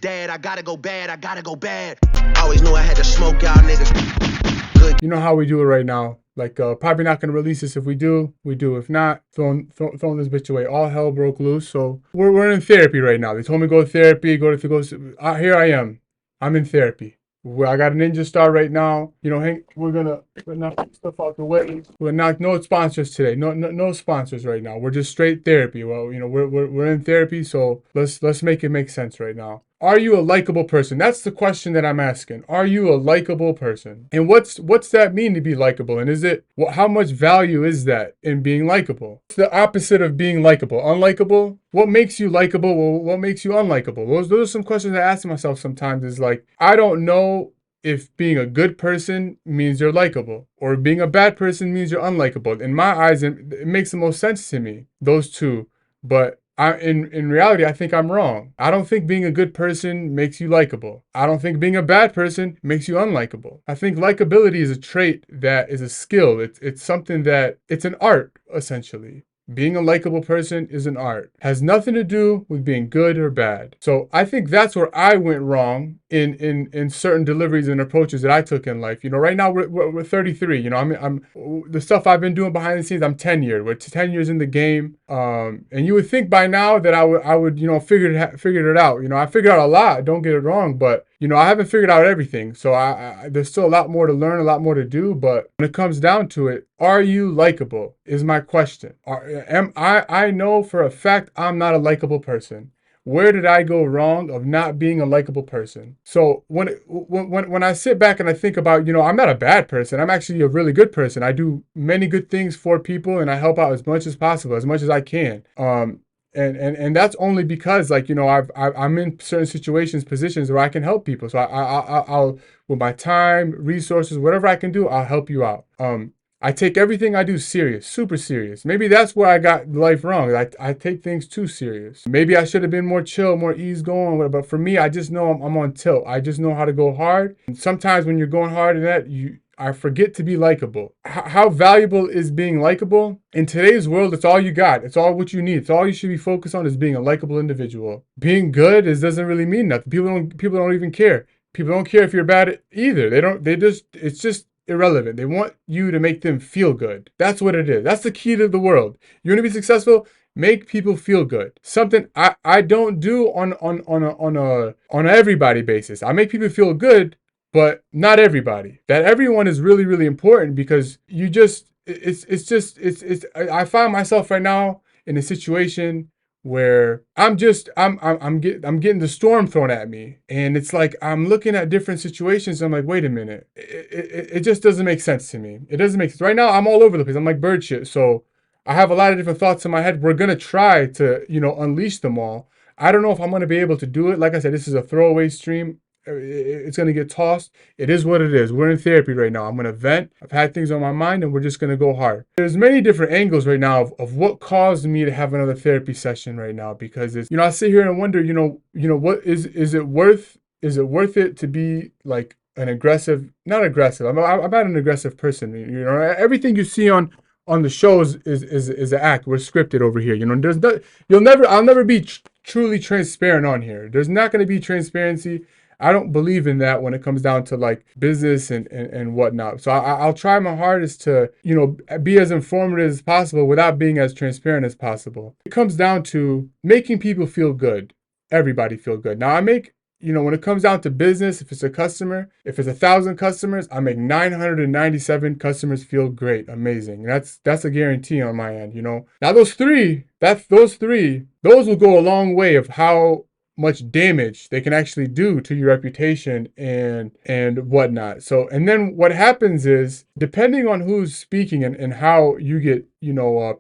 dad. I gotta go bad, I gotta go bad. Always knew I had to smoke y'all niggas. Good. You know how we do it right now. Like, probably not going to release this. If we do, we do. If not, throwing this bitch away. All hell broke loose. So we're in therapy right now. They told me go to therapy, here I am. I'm in therapy. I got a ninja star right now. You know, Hank, we're gonna knock stuff out the way. We're not no sponsors today. No sponsors right now. We're just straight therapy. Well, you know, we're in therapy, so let's make it make sense right now. Are you a likable person? That's the question that I'm asking. Are you a likable person? And what's that mean to be likable? And is it how much value is that in being likable? It's the opposite of being likable. Unlikable? What makes you likable? Well, what makes you unlikable? Those are some questions I ask myself sometimes. Is like, I don't know if being a good person means you're likable or being a bad person means you're unlikable. In my eyes, it makes the most sense to me, those two. But in reality, I think I'm wrong. I don't think being a good person makes you likable. I don't think being a bad person makes you unlikable. I think likability is a trait that is a skill. It's something that, it's an art, essentially. Being a likable person is an art. Has nothing to do with being good or bad. So I think that's where I went wrong in certain deliveries and approaches that I took in life. You know, right now we're 33. You know, I'm the stuff I've been doing behind the scenes. I'm tenured. We're 10 years in the game. And you would think by now that I would you know figured it out. You know, I figured out a lot. Don't get it wrong, but you know, I haven't figured out everything. So there's still a lot more to learn, a lot more to do. But when it comes down to it, are you likable? Is my question. I know for a fact I'm not a likable person. Where did I go wrong of not being a likable person? So when I sit back and I think about, you know, I'm not a bad person. I'm actually a really good person. I do many good things for people and I help out as much as possible, as much as I can. And that's only because, like, you know, I'm in certain situations, positions where I can help people. So I'll with my time, resources, whatever I can do, I'll help you out. I take everything I do serious, super serious. Maybe that's where I got life wrong. I take things too serious. Maybe I should have been more chill, more easygoing. But for me, I just know I'm on tilt. I just know how to go hard. And sometimes when you're going hard in that, I forget to be likable. How valuable is being likable? In today's world, it's all you got. It's all what you need. It's all you should be focused on is being a likable individual. Being good doesn't really mean nothing. People don't even care. People don't care if you're bad either. It's just irrelevant. They want you to make them feel good. That's what it is. That's the key to the world. You want to be successful? Make people feel good. Something I don't do on a everybody basis. I make people feel good, but not everybody. That everyone is really, really important because I find myself right now in a situation where I'm getting the storm thrown at me, and it's like I'm looking at different situations. And I'm like, wait a minute, it just doesn't make sense to me. It doesn't make sense. Right now, I'm all over the place. I'm like bird shit. So I have a lot of different thoughts in my head. We're gonna try to, you know, unleash them all. I don't know if I'm gonna be able to do it. Like I said, this is a throwaway stream. It's going to get tossed. It is what it is. We're in therapy right now. I'm going to vent. I've had things on my mind and we're just going to go hard. There's many different angles right now of what caused me to have another therapy session right now, because it's, you know, I sit here and wonder, what is it worth it to be like an aggressive, not aggressive. I'm not an aggressive person. You know, everything you see on the shows is an act. We're scripted over here. You know, I'll never be truly transparent on here. There's not going to be transparency. I don't believe in that when it comes down to like business and whatnot. So I'll try my hardest to, you know, be as informative as possible without being as transparent as possible. It comes down to making people feel good. Everybody feel good. Now when it comes down to business, if it's a customer, if it's 1,000 customers, I make 997 customers feel great, amazing. That's a guarantee on my end, you know. Now those three will go a long way of how much damage they can actually do to your reputation and whatnot. So, and then what happens is, depending on who's speaking and how you get,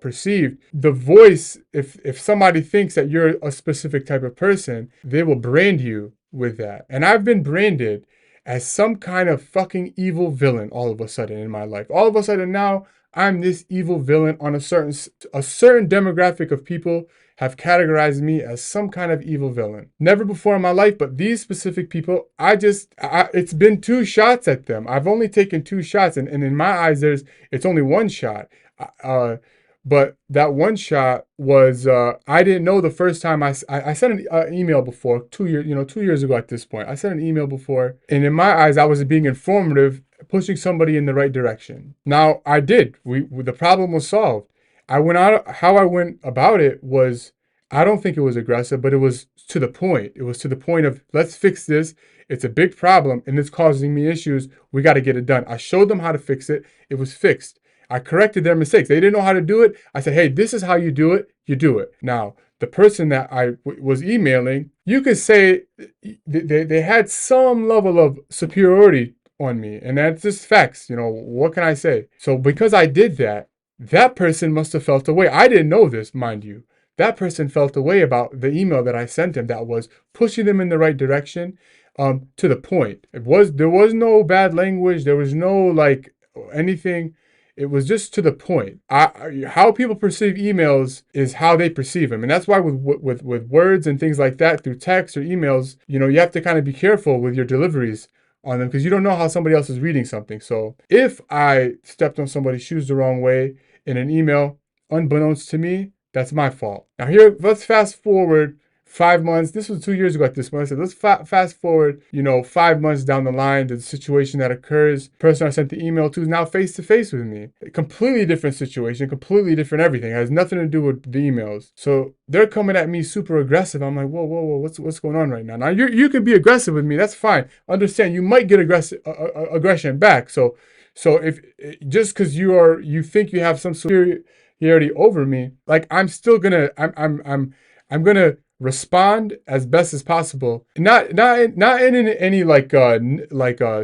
perceived, the voice, if somebody thinks that you're a specific type of person, they will brand you with that. And I've been branded as some kind of fucking evil villain all of a sudden in my life. All of a sudden now, I'm this evil villain on a certain demographic of people have categorized me as some kind of evil villain. Never before in my life, but these specific people, it's been 2 shots at them. I've only taken 2 shots, and in my eyes, it's only 1 shot. But that one shot was I didn't know the first time I sent an email before 2 years 2 years ago at this point. I sent an email before, and in my eyes, I was being informative, pushing somebody in the right direction. Now I did. The problem was solved. I went out. How I went about it was, I don't think it was aggressive, but it was to the point. It was to the point of, let's fix this. It's a big problem and it's causing me issues. We got to get it done. I showed them how to fix it. It was fixed. I corrected their mistakes. They didn't know how to do it. I said, hey, this is how you do it. You do it. Now, the person that was emailing, you could say they had some level of superiority on me. And that's just facts. What can I say? So because I did that, that person must have felt a way. I didn't know this, mind you. That person felt a way about the email that I sent him that was pushing them in the right direction, to the point. There was no bad language. There was no like anything. It was just to the point. How people perceive emails is how they perceive them, and that's why with words and things like that through text or emails, you have to kind of be careful with your deliveries on them because you don't know how somebody else is reading something. So if I stepped on somebody's shoes the wrong way in an email, unbeknownst to me, that's my fault. Now here, let's fast forward 5 months. This was 2 years ago at this point. I said, let's fast forward, 5 months down the line, the situation that occurs. The person I sent the email to is now face to face with me. A completely different situation, completely different everything. It has nothing to do with the emails. So they're coming at me super aggressive. I'm like, whoa, what's going on right now? Now you could be aggressive with me. That's fine. Understand, you might get aggression back. So if just because you think you have some superiority over me, like I'm gonna respond as best as possible. Not in any like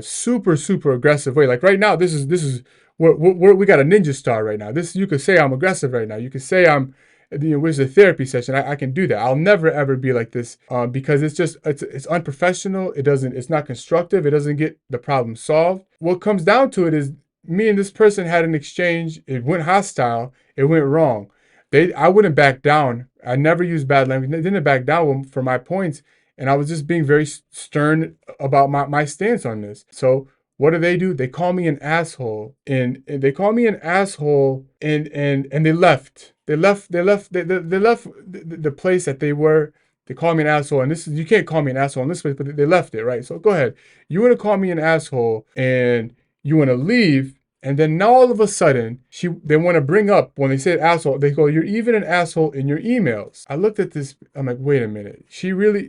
super aggressive way. Like right now, this is we got a ninja star right now. This, you could say I'm aggressive right now. You could say I'm, which is a therapy session. I can do that. I'll never ever be like this because it's unprofessional. It's not constructive. It doesn't get the problem solved. What comes down to it is me and this person had an exchange. It went hostile. It went wrong. I wouldn't back down. I never used bad language. They didn't back down for my points. And I was just being very stern about my stance on this. So what do? They call me an asshole. And they call me an asshole and they left. They left the place that they were. They call me an asshole. And you can't call me an asshole in this place, but they left it, right? So go ahead. You want to call me an asshole and you want to leave. And then now all of a sudden, they want to bring up, when they say asshole, they go, you're even an asshole in your emails. I looked at this, I'm like, wait a minute.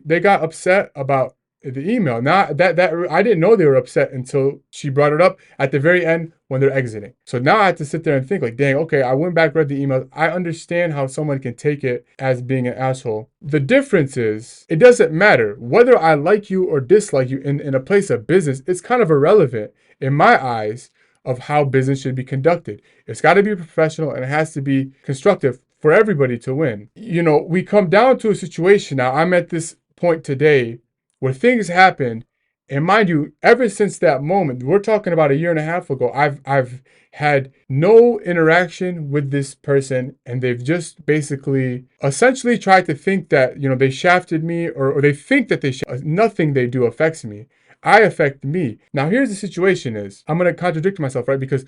They got upset about the email. Now that I didn't know they were upset until she brought it up at the very end when they're exiting. So now I have to sit there and think like, dang, okay, I went back, read the email. I understand how someone can take it as being an asshole. The difference is, it doesn't matter whether I like you or dislike you in a place of business. It's kind of irrelevant in my eyes of how business should be conducted. It's got to be professional and it has to be constructive for everybody to win. We come down to a situation now. I'm at this point today where things happen, and mind you, ever since that moment, we're talking about a year and a half ago, I've had no interaction with this person, and they've just basically essentially tried to think that they shafted me, or they think that nothing they do affects me. I affect me. Now, here's the situation is, I'm going to contradict myself, right? Because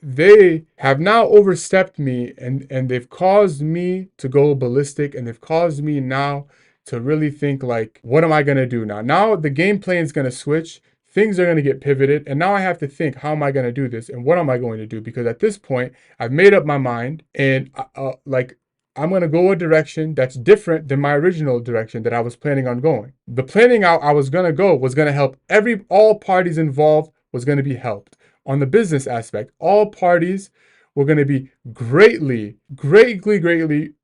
they have now overstepped me and they've caused me to go ballistic, and they've caused me now to really think like, what am I going to do now? Now the game plan is going to switch. Things are going to get pivoted. And now I have to think, how am I going to do this? And what am I going to do? Because at this point, I've made up my mind, and I'm going to go a direction that's different than my original direction that I was planning on going. The planning out I was going to go was going to help all parties involved was going to be helped. On the business aspect, all parties were going to be greatly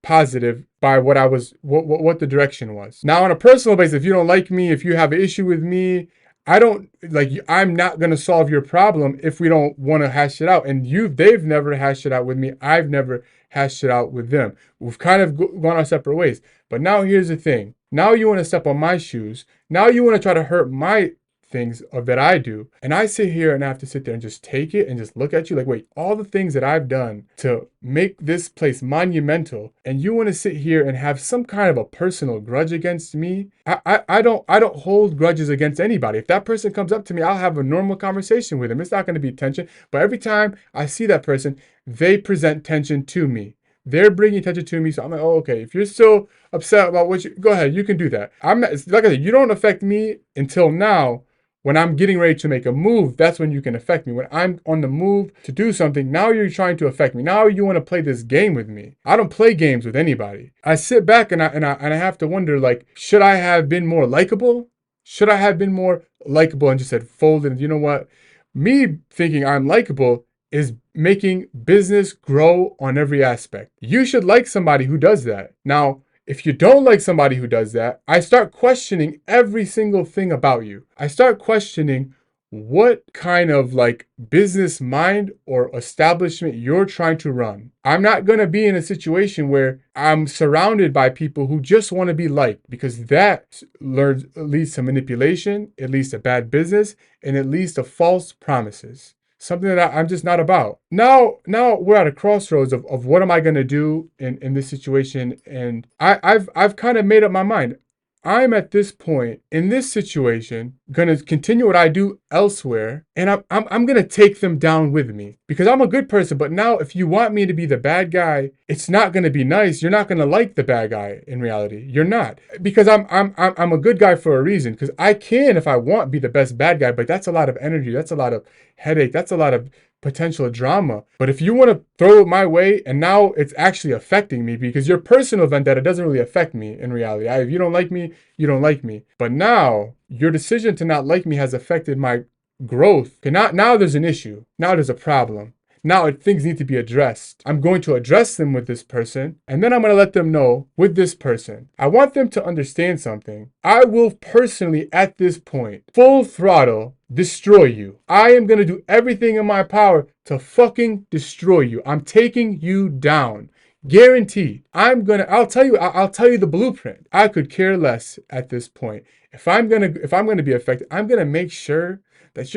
positive by what the direction was. Now, on a personal basis, if you don't like me, if you have an issue with me, I'm not going to solve your problem if we don't want to hash it out. And they've never hashed it out with me. I've never hashed it out with them. We've kind of gone our separate ways. But now here's the thing. Now you want to step on my shoes. Now you want to try to hurt my things that I do. And I sit here and I have to sit there and just take it and just look at you like, wait, all the things that I've done to make this place monumental, and you want to sit here and have some kind of a personal grudge against me? I don't hold grudges against anybody. If that person comes up to me, I'll have a normal conversation with them. It's not going to be tension. But every time I see that person, they present tension to me. They're bringing attention to me. So I'm like, oh, okay. If you're still upset about what you, go ahead. You can do that. I'm not, like I said, you don't affect me until now. When I'm getting ready to make a move, that's when you can affect me. When I'm on the move to do something, now you're trying to affect me. Now you want to play this game with me. I don't play games with anybody. I sit back and I have to wonder, like, should I have been more likable? Should I have been more likable and just said folded? And you know what? Me thinking I'm likable is making business grow on every aspect. You should like somebody who does that. Now, if you don't like somebody who does that, I start questioning every single thing about you. I start questioning what kind of like business mind or establishment you're trying to run. I'm not going to be in a situation where I'm surrounded by people who just want to be liked, because that leads to manipulation, it leads to bad business, and it leads to false promises. Something that I'm just not about. Now we're at a crossroads of what am I gonna do in this situation, and I've kind of made up my mind. I'm at this point in this situation gonna continue what I do elsewhere, and I'm gonna take them down with me because I'm a good person. But now, if you want me to be the bad guy, it's not gonna be nice. You're not gonna like the bad guy in reality. You're not, because I'm a good guy for a reason. Because I can, if I want, be the best bad guy. But that's a lot of energy. That's a lot of headache. That's a lot of potential drama. But if you want to throw it my way, and now it's actually affecting me, because your personal vendetta doesn't really affect me in reality. If you don't like me, you don't like me. But now your decision to not like me has affected my growth. Okay, now there's an issue. Now there's a problem. Now things need to be addressed. I'm going to address them with this person, and then I'm going to let them know with this person. I want them to understand something. I will personally, at this point, full throttle, destroy you. I am going to do everything in my power to fucking destroy you. I'm taking you down. Guaranteed. I'll tell you the blueprint. I could care less at this point. If I'm gonna be affected, I'm gonna make sure that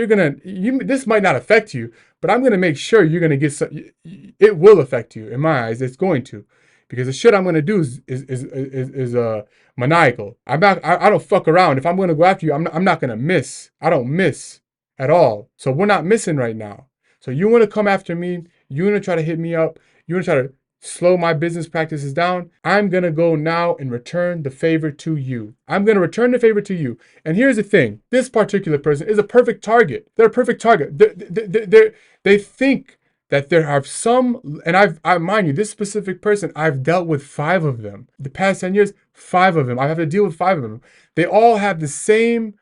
this might not affect you, but I'm gonna make sure you're gonna get some. It will affect you in my eyes. It's going to, because the shit I'm gonna do is maniacal. I don't fuck around. If I'm gonna go after you, I'm not gonna miss. I don't miss at all. So we're not missing right now. So you want to come after me? You want to try to hit me up? You want to try to slow my business practices down? I'm going to go now and return the favor to you. I'm going to return the favor to you. And here's the thing. This particular person is a perfect target. They're a perfect target. They think that there are some, and I mind you, this specific person, I've dealt with 5 of them. The past 10 years, 5 of them. I have to deal with 5 of them. They all have the same,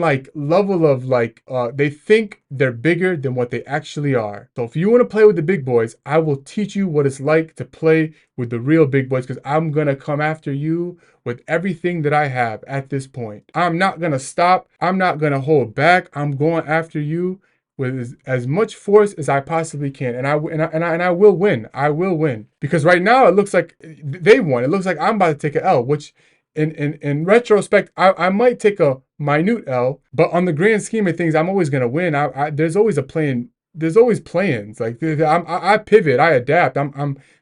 like level of they think they're bigger than what they actually are. So if you want to play with the big boys, I will teach you what it's like to play with the real big boys, because I'm going to come after you with everything that I have at this point. I'm not going to stop. I'm not going to hold back. I'm going after you with as much force as I possibly can, and I will win. I will win, because right now it looks like they won. It looks like I'm about to take an L, which in retrospect, I might take a minute L, but on the grand scheme of things, I'm always gonna win. There's always a plan. There's always plans. Like I pivot, I adapt.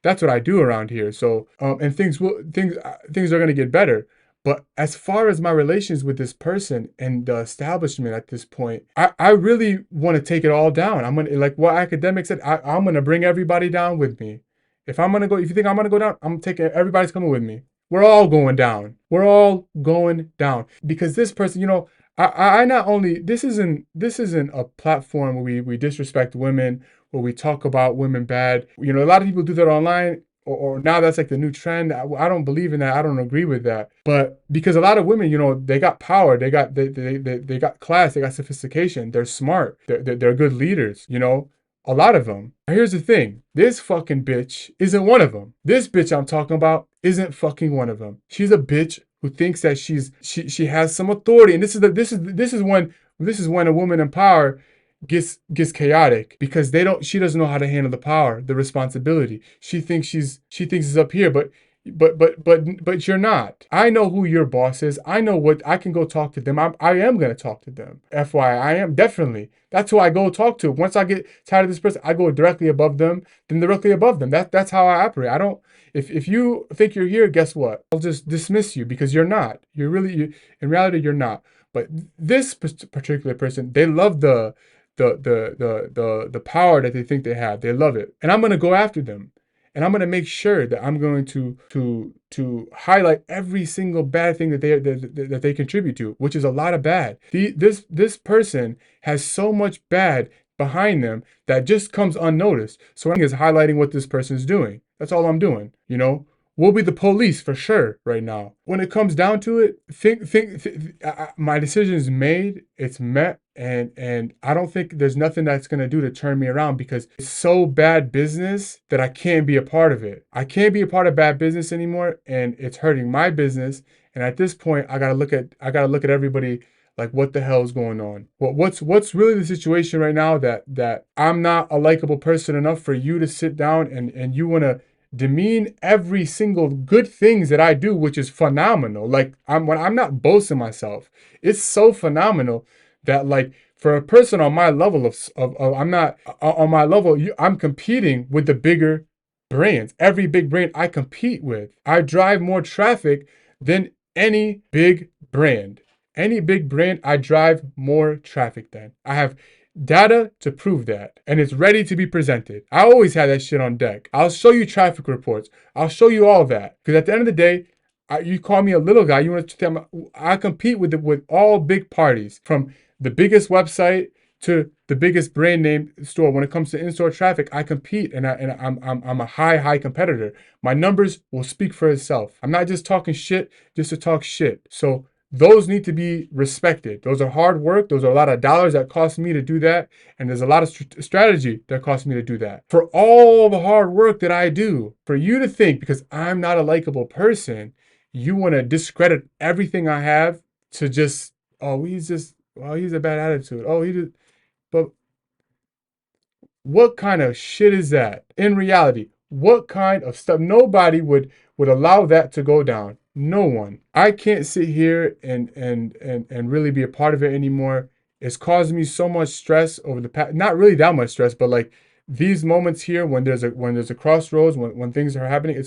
That's what I do around here. So and things are gonna get better. But as far as my relations with this person and the establishment at this point, I really want to take it all down. I'm gonna, like what academic said, I'm gonna bring everybody down with me. If you think I'm gonna go down, I'm taking everybody's coming with me. We're all going down. We're all going down, because this person, I not only, this isn't a platform where we disrespect women, where we talk about women bad. A lot of people do that online. Or now that's like the new trend. I don't believe in that. I don't agree with that. But because a lot of women, they got power, they got class, they got sophistication, they're smart, they're good leaders. A lot of them. Here's the thing: this fucking bitch isn't one of them. This bitch I'm talking about isn't fucking one of them. She's a bitch who thinks that she has some authority, and this is when a woman in power gets chaotic, because she doesn't know how to handle the power, the responsibility. She thinks it's up here, but you're not. I know who your boss is. I know what I can go talk to them. I am gonna talk to them. FYI, I am definitely. That's who I go talk to. Once I get tired of this person, I go directly above them, then directly above them. That's how I operate. I don't. If you think you're here, guess what? I'll just dismiss you, because you're not. In reality, you're not. But this particular person, they love the power that they think they have. They love it. And I'm going to go after them. and I'm gonna make sure that I'm going to highlight every single bad thing that they contribute to, which is a lot of bad. This person has so much bad behind them that just comes unnoticed. So what I'm doing is highlighting what this person is doing. That's all I'm doing. We'll be the police for sure right now. When it comes down to it, my decision is made, it's met, and I don't think there's nothing that's gonna do to turn me around, because it's so bad business that I can't be a part of it. I can't be a part of bad business anymore, and it's hurting my business. And at this point, I gotta look at everybody like, what the hell is going on? What's really the situation right now that I'm not a likable person enough for you to sit down and you wanna demean every single good things that I do, which is phenomenal. Like, when I'm not boasting myself, it's so phenomenal that, like, for a person on my level of I'm not on my level, I'm competing with the bigger brands. Every big brand I compete with, I drive more traffic than any big brand. Any big brand, I drive more traffic than. I have data to prove that, and it's ready to be presented. I always have that shit on deck. I'll show you traffic reports. I'll show you all that, because at the end of the day, you call me a little guy. You want to tell me I compete with all big parties, from the biggest website to the biggest brand name store. When it comes to in-store traffic, I compete, and I'm a high competitor. My numbers will speak for itself. I'm not just talking shit just to talk shit. So those need to be respected. Those are hard work. Those are a lot of dollars that cost me to do that. And there's a lot of strategy that costs me to do that. For all the hard work that I do, for you to think, because I'm not a likable person, you want to discredit everything I have to just, he's a bad attitude. But what kind of shit is that? In reality, what kind of stuff? Nobody would allow that to go down. No one. I can't sit here and really be a part of it anymore. It's caused me so much stress over the past, not really that much stress, but like these moments here when there's a crossroads, when things are happening,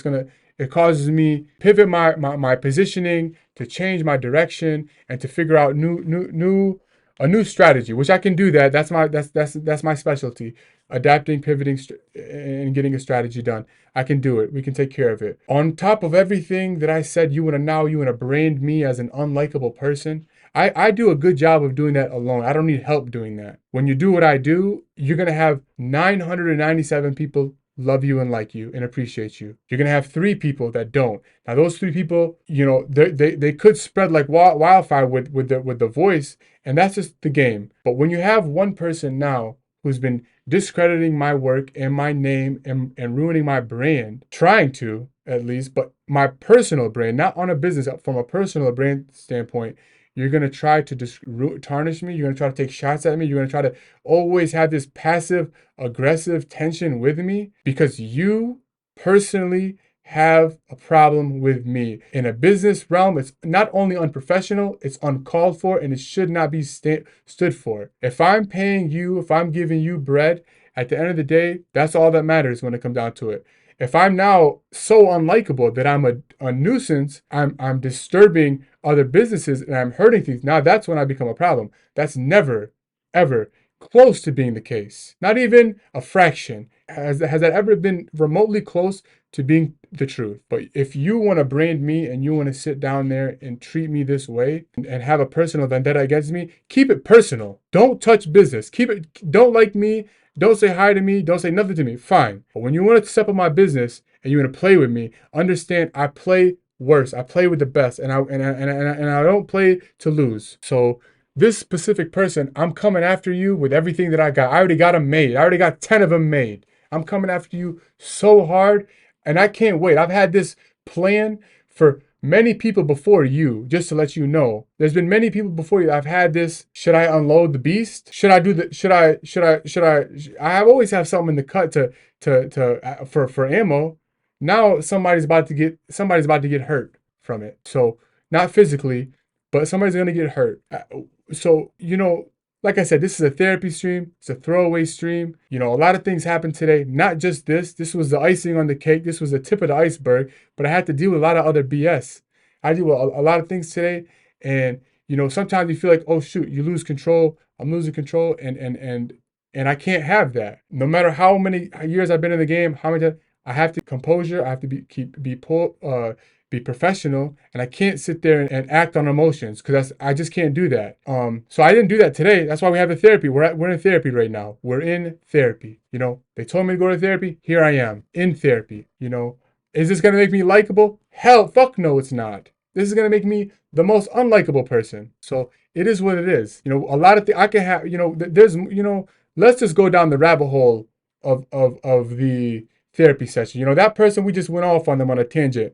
it causes me pivot my positioning, to change my direction, and to figure out a new strategy, which I can do that. That's my specialty. Adapting, pivoting, and getting a strategy done. I can do it. We can take care of it. On top of everything that I said, you want to brand me as an unlikable person. I do a good job of doing that alone. I don't need help doing that. When you do what I do, you're going to have 997 people love you and like you and appreciate you. You're going to have 3 people that don't. Now, those 3 people, they could spread like wildfire with the voice, and that's just the game. But when you have one person now who's been discrediting my work and my name and ruining my brand, trying to, at least, but my personal brand, not on a business, from a personal brand standpoint, you're going to try to tarnish me. You're going to try to take shots at me. You're going to try to always have this passive aggressive tension with me because you personally have a problem with me. In a business realm, it's not only unprofessional, it's uncalled for, and it should not be stood for. If I'm paying you, if I'm giving you bread, at the end of the day, that's all that matters when it comes down to it. If I'm now so unlikable that I'm a nuisance, I'm disturbing other businesses and I'm hurting things, now that's when I become a problem. That's never, ever close to being the case. Not even a fraction. Has that ever been remotely close to being the truth? But if you want to brand me and you want to sit down there and treat me this way and have a personal vendetta against me, keep it personal. Don't touch business. Don't like me. Don't say hi to me. Don't say nothing to me. Fine. But when you want to step on my business and you want to play with me, understand I play worse. I play with the best, and I don't play to lose. So this specific person, I'm coming after you with everything that I got. I already got them made. I already got 10 of them made. I'm coming after you so hard, and I can't wait. I've had this plan for many people before you, just to let you know. There's been many people before you. I've had this. Should I unload the beast? Should I have always have something in the cut for ammo. Now somebody's about to get hurt from it. So not physically, but somebody's going to get hurt. So, like I said, this is a therapy stream. It's a throwaway stream. A lot of things happened today. Not just this. This was the icing on the cake. This was the tip of the iceberg. But I had to deal with a lot of other BS. I deal with a lot of things today. And, sometimes you feel like, oh, shoot, you lose control. I'm losing control. And I can't have that. No matter how many years I've been in the game, how many times, I have to composure. I have to be professional, and I can't sit there and act on emotions because I just can't do that. So I didn't do that today. That's why we have the therapy. We're in therapy right now. We're in therapy. You know, they told me to go to therapy. Here I am in therapy. You know, is this gonna make me likable? Hell, fuck no, it's not. This is gonna make me the most unlikable person. So it is what it is. You know, a lot of things I can have. You know, there's let's just go down the rabbit hole of the therapy session. You know, that person, we just went off on them on a tangent.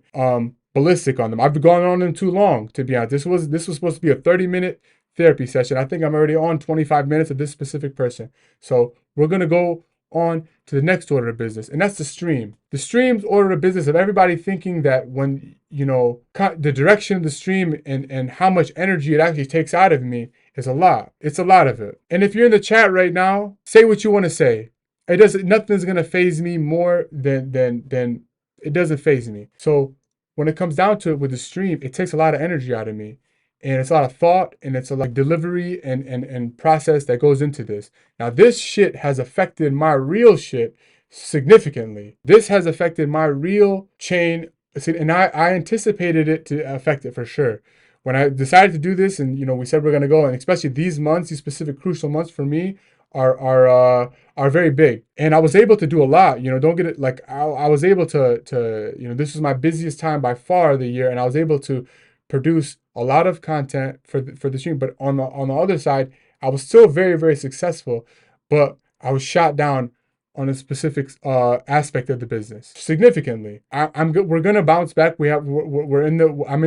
Ballistic on them. I've gone on them too long, to be honest. This was supposed to be a 30-minute therapy session. I think I'm already on 25 minutes of this specific person. So we're gonna go on to the next order of business, and that's the stream. The stream's order of business of everybody thinking that when, you know, the direction of the stream and how much energy it actually takes out of me is a lot. It's a lot of it. And if you're in the chat right now, say what you want to say. It doesn't. Nothing's gonna phase me more than it doesn't phase me. So when it comes down to it with the stream, it takes a lot of energy out of me. And it's a lot of thought and it's a lot of delivery and process that goes into this. Now, this shit has affected my real shit significantly. This has affected my real chain. And I anticipated it to affect it for sure. When I decided to do this and, you know, we said we're going to go, and especially these months, these specific crucial months for me are very big. And I was able to do a lot, you know, don't get it, like I was able to, you know, this was my busiest time by far of the year, and I was able to produce a lot of content for the stream. But on the other side, I was still very, very successful, but I was shot down on a specific aspect of the business significantly. We're gonna bounce back. I'm in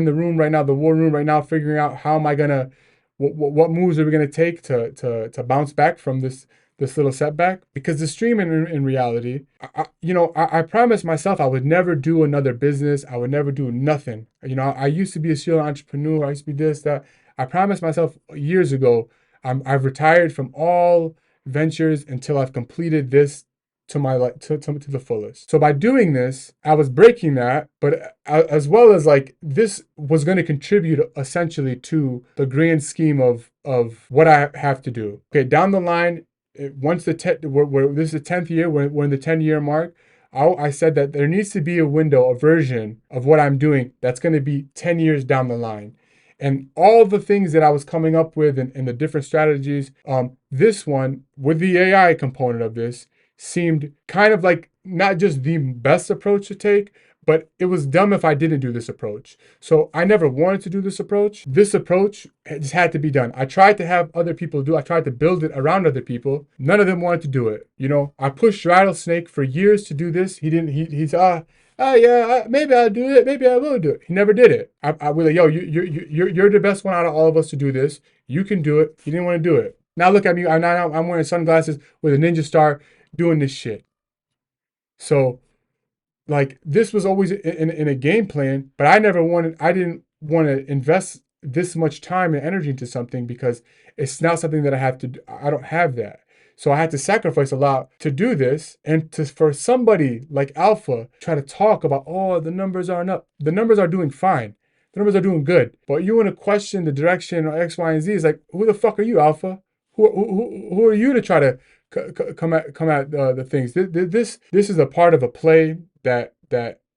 the room right now, the war room right now, figuring out how am I gonna what moves are we gonna take to bounce back from this little setback. Because the stream in reality, I promised myself I would never do another business. I would never do nothing. You know, I used to be a serial entrepreneur. I used to be this, that. I promised myself years ago, I've retired from all ventures until I've completed this to the fullest. So by doing this, I was breaking that, but as well as like this was going to contribute essentially to the grand scheme of what I have to do. Okay, down the line, once this is the 10th year, we're in the 10-year mark. I said that there needs to be a window, a version of what I'm doing that's going to be 10 years down the line. And all the things that I was coming up with and the different strategies, this one with the AI component of this seemed kind of like not just the best approach to take, but it was dumb if I didn't do this approach. So I never wanted to do this approach. This approach just had to be done. I tried to have other people do. I tried to build it around other people. None of them wanted to do it. You know, I pushed Rattlesnake for years to do this. He didn't. He's yeah, maybe I'll do it. Maybe I will do it. He never did it. I was like, yo, you're the best one out of all of us to do this. You can do it. He didn't want to do it. Now look at me. I'm wearing sunglasses with a ninja star doing this shit. So, like, this was always in a game plan, but I didn't want to invest this much time and energy into something because it's not something that I have to do. I don't have that. So I had to sacrifice a lot to do this, and for somebody like Alpha try to talk about, oh, the numbers aren't up. The numbers are doing fine. The numbers are doing good. But you want to question the direction or X, Y, and Z. It's like, who the fuck are you, Alpha? Who are you to try to come at the things? This is a part of a play that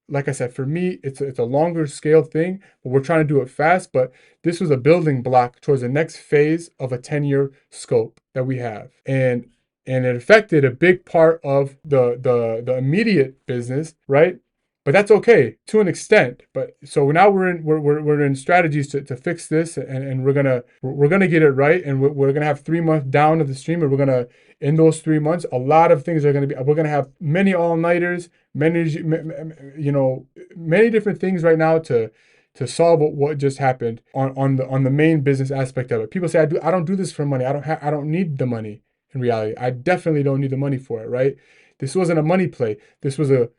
like I said, for me, it's a longer scale thing, but we're trying to do it fast. But this was a building block towards the next phase of a 10-year scope that we have. And it affected a big part of the immediate business, right? But that's okay to an extent. But so now we're in strategies to fix this, and we're gonna get it right, and we're gonna have 3 months down of the stream, and we're gonna, in those 3 months, a lot of things are gonna be. We're gonna have many all-nighters, many different things right now to solve what just happened on the main business aspect of it. People say I don't do this for money. I don't need the money. In reality, I definitely don't need the money for it. Right? This wasn't a money play. This was a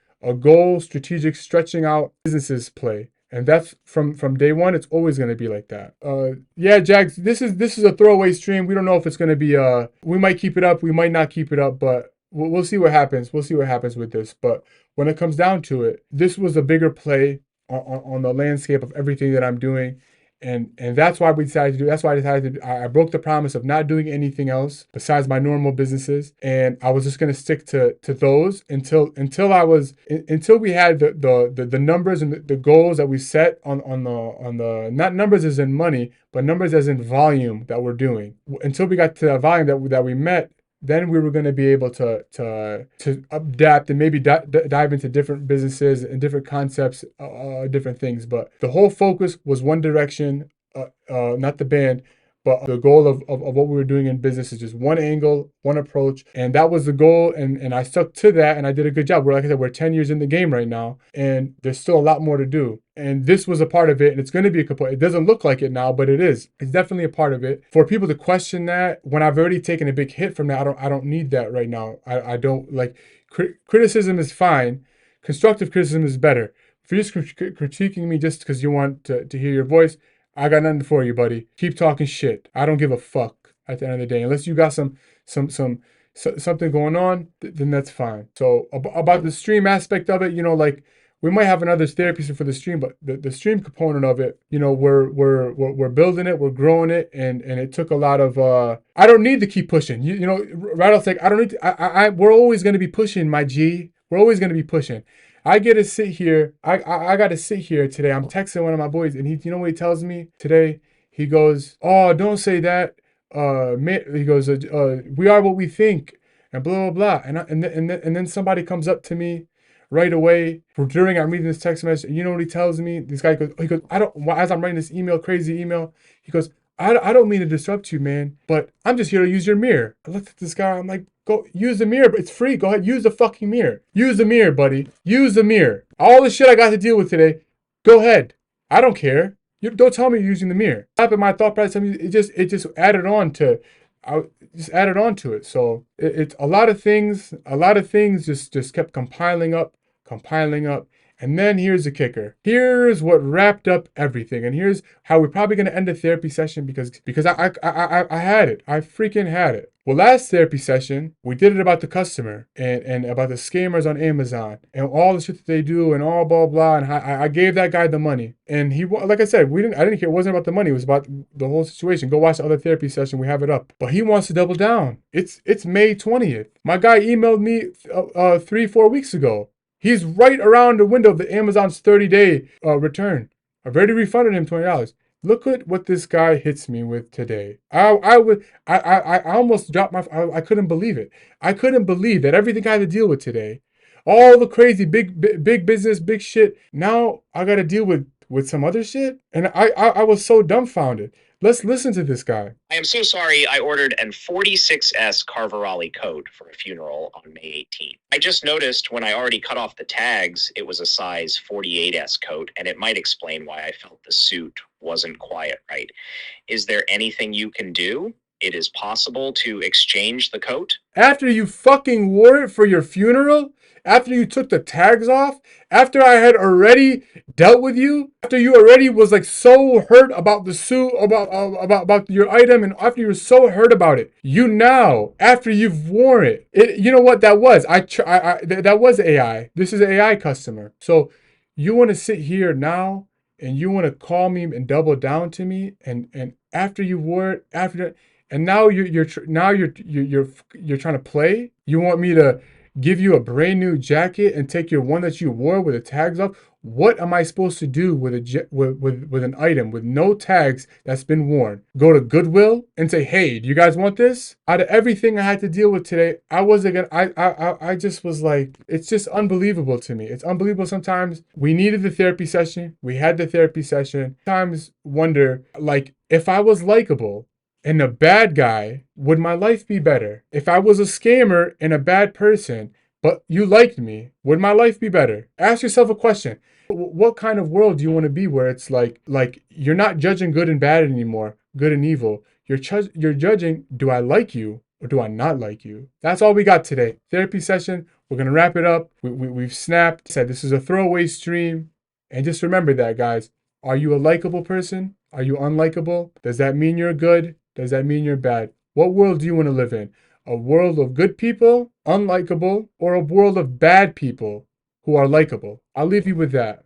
goal, strategic, stretching out businesses play. And that's from day one. It's always going to be like that. Yeah, Jags. This is a throwaway stream. We don't know if it's going to be. We might keep it up. We might not keep it up. But we'll see what happens. We'll see what happens with this. But when it comes down to it, this was a bigger play on the landscape of everything that I'm doing. And that's why we decided to do. That's why I decided to. I broke the promise of not doing anything else besides my normal businesses, and I was just gonna stick to those until we had the numbers and the goals that we set on the not numbers as in money, but numbers as in volume that we're doing. Until we got to that volume that we met, then we were going to be able to adapt and maybe dive into different businesses and different concepts, different things. But the whole focus was one direction, not the band, but the goal of what we were doing in business is just one angle, one approach. And that was the goal. And I stuck to that and I did a good job. Like I said, we're 10 years in the game right now and there's still a lot more to do. And this was a part of it, and it's going to be a component. It doesn't look like it now, but it is. It's definitely a part of it. For people to question that, when I've already taken a big hit from that, I don't need that right now. I don't like criticism is fine. Constructive criticism is better. If you're just critiquing me just because you want to hear your voice, I got nothing for you, buddy. Keep talking shit. I don't give a fuck at the end of the day. Unless you got something going on, then that's fine. So about the stream aspect of it, like, we might have another therapy for the stream, but the stream component of it, we're building it, we're growing it, and it took a lot of. I don't need to keep pushing. Right? Like, I don't need to. We're always going to be pushing, my G. We're always going to be pushing. I get to sit here. I got to sit here today. I'm texting one of my boys, and you know what he tells me today? He goes, "Oh, don't say that." He goes, "We are what we think," and blah blah blah. And then somebody comes up to me right away during I'm reading this text message. You know what he tells me? This guy goes, I don't. As I'm writing this crazy email, he goes, I don't mean to disrupt you, man, but I'm just here to use your mirror. I looked at this guy. I'm like, go use the mirror, but it's free. Go ahead, use the fucking mirror. Use the mirror, buddy. Use the mirror. All the shit I got to deal with today, go ahead. I don't care. You don't tell me you're using the mirror. But my thought process, it just added on to. I just added on to it. So it's a lot of things just kept compiling up. And then here's the kicker. Here's what wrapped up everything. And here's how we're probably going to end the therapy session because I had it. I freaking had it. Well, last therapy session, we did it about the customer and about the scammers on Amazon and all the shit that they do and all blah, blah. And I gave that guy the money. And he, like I said, I didn't care. It wasn't about the money. It was about the whole situation. Go watch the other therapy session. We have it up. But he wants to double down. It's May 20th. My guy emailed me 3-4 weeks ago. He's right around the window of the Amazon's 30-day return. I've already refunded him $20. Look at what this guy hits me with today. I almost dropped I couldn't believe it. I couldn't believe that everything I had to deal with today, all the crazy big business, big shit. Now I got to deal with some other shit, and I was so dumbfounded. Let's listen to this guy. I am so sorry I ordered an 46S Carvarali coat for a funeral on May 18th. I just noticed when I already cut off the tags, it was a size 48S coat, and it might explain why I felt the suit wasn't quite right. Is there anything you can do? It is possible to exchange the coat? After you fucking wore it for your funeral? After you took the tags off? After I had already dealt with you? After you already was like so hurt about the suit, about your item, and after you were so hurt about it, you now, after you've worn it, you know what that was? That was AI. This is an AI customer. So you want to sit here now and you want to call me and double down to me, and after you wore it, after that, and now you're trying to play. You want me to give you a brand new jacket and take your one that you wore with the tags off? What am I supposed to do with an item with no tags that's been worn? Go to Goodwill and say, "Hey, do you guys want this?" Out of everything I had to deal with today, I wasn't gonna. I just was like, it's just unbelievable to me. It's unbelievable. Sometimes we needed the therapy session. We had the therapy session. Sometimes wonder, like, if I was likable and a bad guy, would my life be better? If I was a scammer and a bad person, but you liked me, would my life be better? Ask yourself a question. What kind of world do you want to be where it's like you're not judging good and bad anymore, good and evil. You're judging, do I like you or do I not like you? That's all we got today. Therapy session. We're going to wrap it up. We've snapped. Said this is a throwaway stream. And just remember that, guys. Are you a likable person? Are you unlikable? Does that mean you're good? Does that mean you're bad? What world do you want to live in? A world of good people, unlikable, or a world of bad people who are likable? I'll leave you with that.